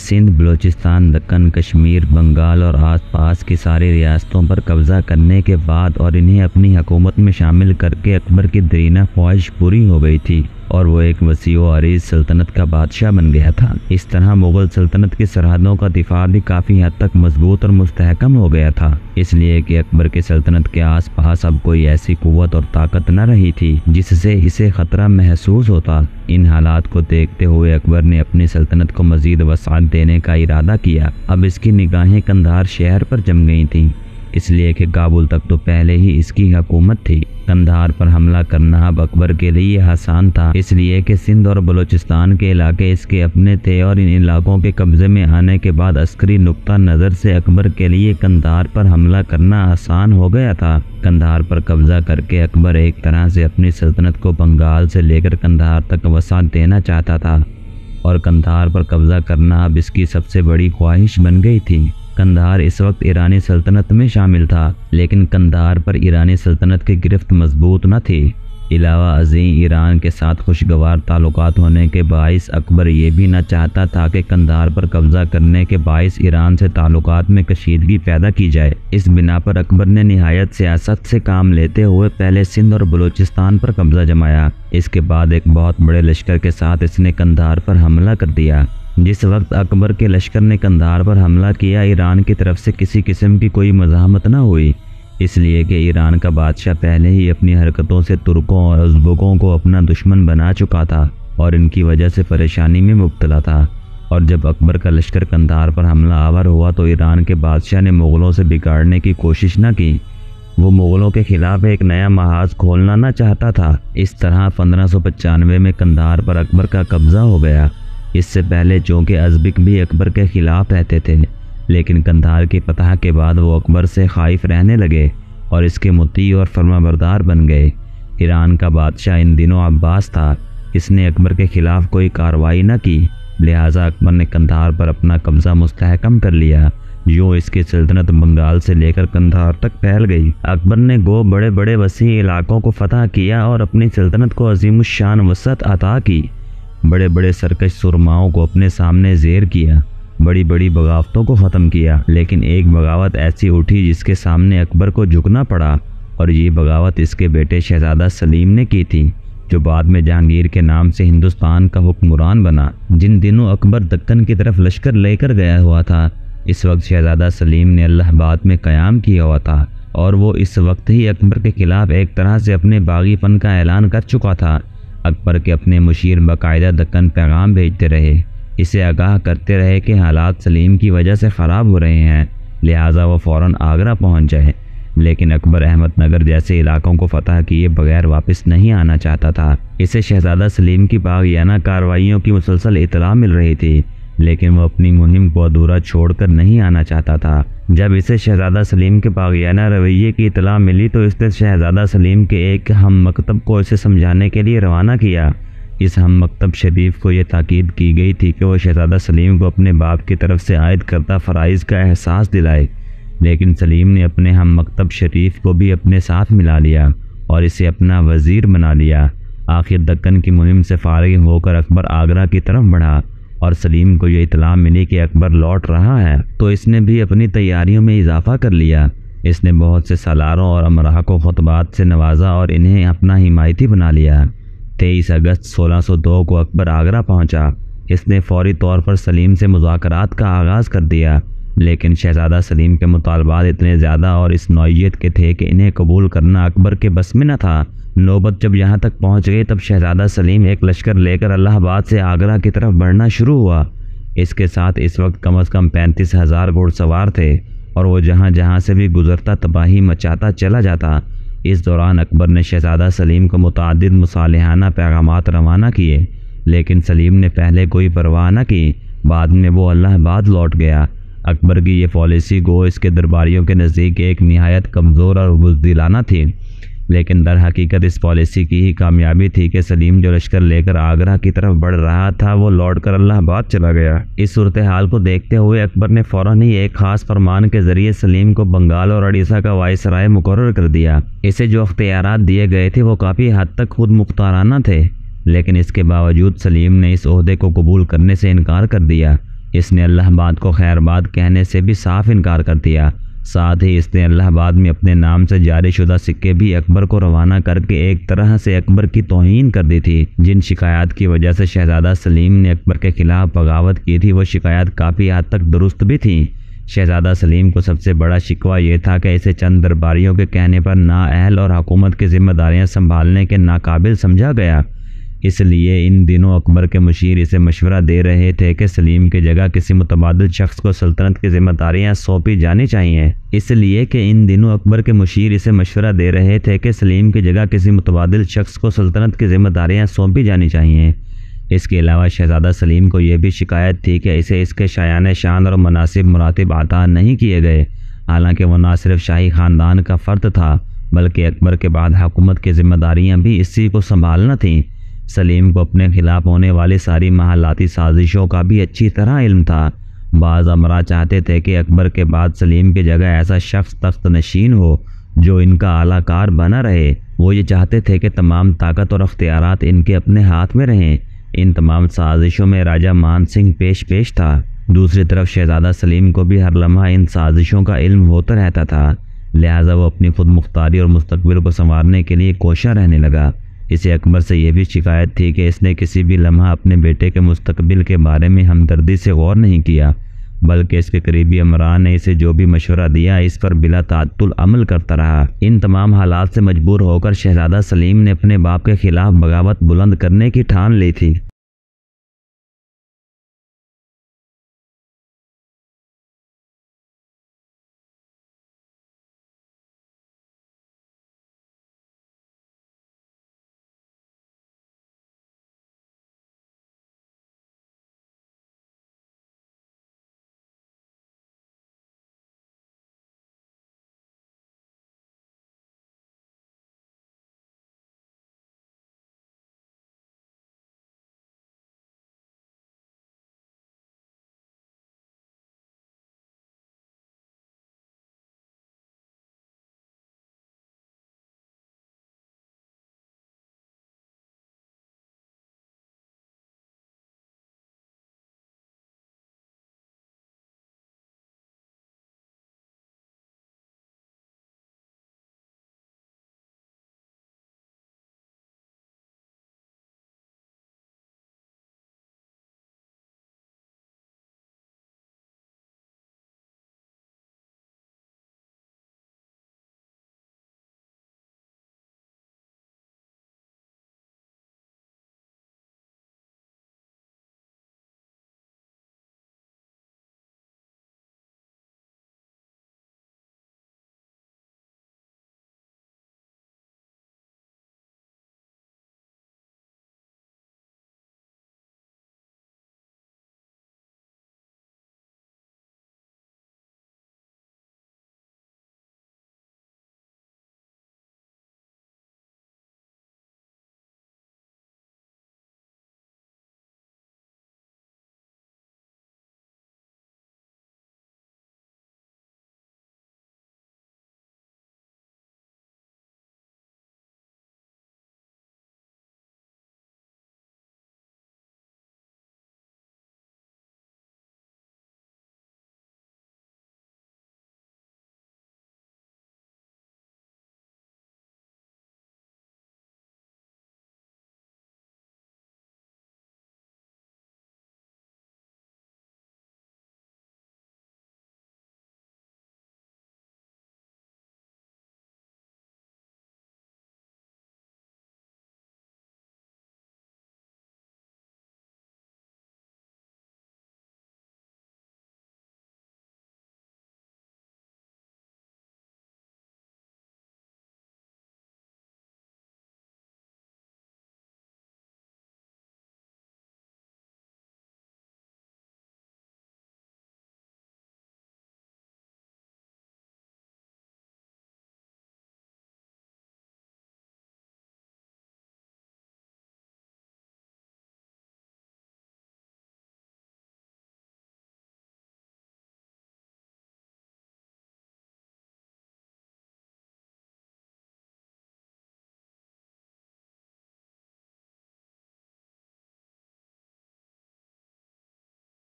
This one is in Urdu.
سندھ، بلوچستان، دکن، کشمیر، بنگال اور آس پاس کی ساری ریاستوں پر قبضہ کرنے کے بعد اور انہیں اپنی حکومت میں شامل کر کے اکبر کی دیرینہ خواہش پوری ہو گئی تھی اور وہ ایک وسیع و عریض سلطنت کا بادشاہ بن گیا تھا۔ اس طرح مغل سلطنت کی سرحدوں کا دفاع بھی کافی حد تک مضبوط اور مستحکم ہو گیا تھا، اس لیے کہ اکبر کی سلطنت کے آس پاس اب کوئی ایسی قوت اور طاقت نہ رہی تھی جس سے اسے خطرہ محسوس ہوتا۔ ان حالات کو دیکھتے ہوئے اکبر نے اپنی سلطنت کو مزید وسعت دینے کا ارادہ کیا۔ اب اس کی نگاہیں قندھار شہر پر جم گئی تھیں، اس لیے کہ کابل تک تو پہلے ہی اس کی حکومت تھی۔ قندھار پر حملہ کرنا اب اکبر کے لیے آسان تھا، اس لیے کہ سندھ اور بلوچستان کے علاقے اس کے اپنے تھے اور ان علاقوں کے قبضے میں آنے کے بعد عسکری نقطہ نظر سے اکبر کے لیے قندھار پر حملہ کرنا آسان ہو گیا تھا۔ قندھار پر قبضہ کر کے اکبر ایک طرح سے اپنی سلطنت کو بنگال سے لے کر قندھار تک وسعت دینا چاہتا تھا اور قندھار پر قبضہ کرنا اب اس کی سب سے بڑی خواہش بن گئی تھی۔ قندھار اس وقت ایرانی سلطنت میں شامل تھا، لیکن قندھار پر ایرانی سلطنت کی گرفت مضبوط نہ تھی۔ علاوہ ازیں ایران کے ساتھ خوشگوار تعلقات ہونے کے باعث اکبر یہ بھی نہ چاہتا تھا کہ قندھار پر قبضہ کرنے کے باعث ایران سے تعلقات میں کشیدگی پیدا کی جائے۔ اس بنا پر اکبر نے نہایت سیاست سے کام لیتے ہوئے پہلے سندھ اور بلوچستان پر قبضہ جمایا۔ اس کے بعد ایک بہت بڑے لشکر کے ساتھ اس نے قندھار پر حملہ کر دیا۔ جس وقت اکبر کے لشکر نے قندھار پر حملہ کیا، ایران کی طرف سے کسی قسم کی کوئی مزاحمت نہ ہوئی، اس لیے کہ ایران کا بادشاہ پہلے ہی اپنی حرکتوں سے ترکوں اور ازبکوں کو اپنا دشمن بنا چکا تھا اور ان کی وجہ سے پریشانی میں مبتلا تھا۔ اور جب اکبر کا لشکر قندھار پر حملہ آور ہوا تو ایران کے بادشاہ نے مغلوں سے بگاڑنے کی کوشش نہ کی، وہ مغلوں کے خلاف ایک نیا محاذ کھولنا نہ چاہتا تھا۔ اس طرح 1595 میں قندھار پر اکبر کا قبضہ ہو گیا۔ اس سے پہلے چونکہ ازبک بھی اکبر کے خلاف رہتے تھے، لیکن قندھار کی فتح کے بعد وہ اکبر سے خائف رہنے لگے اور اس کے مطیع اور فرمانبردار بن گئے۔ ایران کا بادشاہ ان دنوں عباس تھا، اس نے اکبر کے خلاف کوئی کارروائی نہ کی، لہٰذا اکبر نے قندھار پر اپنا قبضہ مستحکم کر لیا۔ یوں اس کی سلطنت بنگال سے لے کر قندھار تک پھیل گئی۔ اکبر نے بڑے بڑے وسیع علاقوں کو فتح کیا اور اپنی سلطنت کو عظیم الشان وسعت عطا کی، بڑے بڑے سرکش سرماؤں کو اپنے سامنے زیر کیا، بڑی بڑی بغاوتوں کو ختم کیا۔ لیکن ایک بغاوت ایسی اٹھی جس کے سامنے اکبر کو جھکنا پڑا، اور یہ بغاوت اس کے بیٹے شہزادہ سلیم نے کی تھی، جو بعد میں جہانگیر کے نام سے ہندوستان کا حکمران بنا۔ جن دنوں اکبر دکن کی طرف لشکر لے کر گیا ہوا تھا، اس وقت شہزادہ سلیم نے الہ آباد میں قیام کیا ہوا تھا اور وہ اس وقت ہی اکبر کے خلاف ایک طرح سے اپنے باغی پن کا اعلان کر چکا تھا۔ اکبر کے اپنے مشیر باقاعدہ دکن پیغام بھیجتے رہے، اسے آگاہ کرتے رہے کہ حالات سلیم کی وجہ سے خراب ہو رہے ہیں، لہٰذا وہ فوراً آگرہ پہنچ جائے۔ لیکن اکبر احمد نگر جیسے علاقوں کو فتح کیے بغیر واپس نہیں آنا چاہتا تھا۔ اسے شہزادہ سلیم کی باغیانہ کارروائیوں کی مسلسل اطلاع مل رہی تھی، لیکن وہ اپنی مہم کو ادھورا چھوڑ کر نہیں آنا چاہتا تھا۔ جب اسے شہزادہ سلیم کے باغیانہ رویے کی اطلاع ملی تو اس نے شہزادہ سلیم کے ایک ہم مکتب کو اسے سمجھانے کے لیے روانہ کیا۔ اس ہم مکتب شریف کو یہ تاکید کی گئی تھی کہ وہ شہزادہ سلیم کو اپنے باپ کی طرف سے عائد کردہ فرائض کا احساس دلائے، لیکن سلیم نے اپنے ہم مکتب شریف کو بھی اپنے ساتھ ملا لیا اور اسے اپنا وزیر بنا لیا۔ آخر دکن کی مہم سے فارغ ہو کر اکبر آگرہ کی طرف بڑھا اور سلیم کو یہ اطلاع ملی کہ اکبر لوٹ رہا ہے تو اس نے بھی اپنی تیاریوں میں اضافہ کر لیا۔ اس نے بہت سے سالاروں اور امراء کو خطبات سے نوازا اور انہیں اپنا حمایتی بنا لیا۔ 23 اگست 1602 کو اکبر آگرہ پہنچا۔ اس نے فوری طور پر سلیم سے مذاکرات کا آغاز کر دیا، لیکن شہزادہ سلیم کے مطالبات اتنے زیادہ اور اس نوعیت کے تھے کہ انہیں قبول کرنا اکبر کے بس میں نہ تھا۔ نوبت جب یہاں تک پہنچ گئی تب شہزادہ سلیم ایک لشکر لے کر الہ آباد سے آگرہ کی طرف بڑھنا شروع ہوا۔ اس کے ساتھ اس وقت کم از کم 35,000 گھوڑ سوار تھے اور وہ جہاں جہاں سے بھی گزرتا تباہی مچاتا چلا جاتا۔ اس دوران اکبر نے شہزادہ سلیم کو متعدد مصالحانہ پیغامات روانہ کیے، لیکن سلیم نے پہلے کوئی پرواہ نہ کی۔ بعد میں وہ الہ آباد لوٹ گیا۔ اکبر کی یہ پالیسی اس کے درباریوں کے نزدیک ایک نہایت کمزور اور بزدلانہ تھی، لیکن در حقیقت اس پالیسی کی ہی کامیابی تھی کہ سلیم جو لشکر لے کر آگرہ کی طرف بڑھ رہا تھا وہ لوٹ کر الہ آباد چلا گیا۔ اس صورتحال کو دیکھتے ہوئے اکبر نے فوراً ہی ایک خاص فرمان کے ذریعے سلیم کو بنگال اور اڑیسہ کا وائسرائے مقرر کر دیا۔ اسے جو اختیارات دیے گئے تھے وہ کافی حد تک خود مختارانہ تھے، لیکن اس کے باوجود سلیم نے اس عہدے کو قبول کرنے سے انکار کر دیا اس نے الہ آباد کو خیر آباد کہنے سے بھی صاف انکار کر دیا۔ ساتھ ہی اس نے الہ آباد میں اپنے نام سے جاری شدہ سکے بھی اکبر کو روانہ کر کے ایک طرح سے اکبر کی توہین کر دی تھی۔ جن شکایات کی وجہ سے شہزادہ سلیم نے اکبر کے خلاف بغاوت کی تھی، وہ شکایات کافی حد تک درست بھی تھیں۔ شہزادہ سلیم کو سب سے بڑا شکوہ یہ تھا کہ اسے چند درباریوں کے کہنے پر نااہل اور حکومت کی ذمہ داریاں سنبھالنے کے ناقابل سمجھا گیا۔ اس لیے ان دنوں اکبر کے مشیر اسے مشورہ دے رہے تھے کہ سلیم کی جگہ کسی متبادل شخص کو سلطنت کی ذمہ داریاں سونپی جانی چاہیے۔ اس کے علاوہ شہزادہ سلیم کو یہ بھی شکایت تھی کہ اسے اس کے شایان شان اور مناسب مراتب عطا نہیں کیے گئے، حالانکہ وہ نہ صرف شاہی خاندان کا فرد تھا بلکہ اکبر کے بعد حکومت کی ذمہ داریاں بھی اسی کو سنبھالنا تھیں۔ سلیم کو اپنے خلاف ہونے والی ساری محالاتی سازشوں کا بھی اچھی طرح علم تھا۔ بعض امراء چاہتے تھے کہ اکبر کے بعد سلیم کی جگہ ایسا شخص تخت نشین ہو جو ان کا اعلیٰ کار بنا رہے۔ وہ یہ چاہتے تھے کہ تمام طاقت اور اختیارات ان کے اپنے ہاتھ میں رہیں۔ ان تمام سازشوں میں راجہ مان سنگھ پیش تھا۔ دوسری طرف شہزادہ سلیم کو بھی ہر لمحہ ان سازشوں کا علم ہوتا رہتا تھا، لہٰذا وہ اپنی خود مختاری اور مستقبل کو سنوارنے کے لیے کوشاں رہنے لگا۔ اسے اکبر سے یہ بھی شکایت تھی کہ اس نے کسی بھی لمحہ اپنے بیٹے کے مستقبل کے بارے میں ہمدردی سے غور نہیں کیا، بلکہ اس کے قریبی امراء نے اسے جو بھی مشورہ دیا اس پر بلا تعطل عمل کرتا رہا۔ ان تمام حالات سے مجبور ہو کر شہزادہ سلیم نے اپنے باپ کے خلاف بغاوت بلند کرنے کی ٹھان لی تھی۔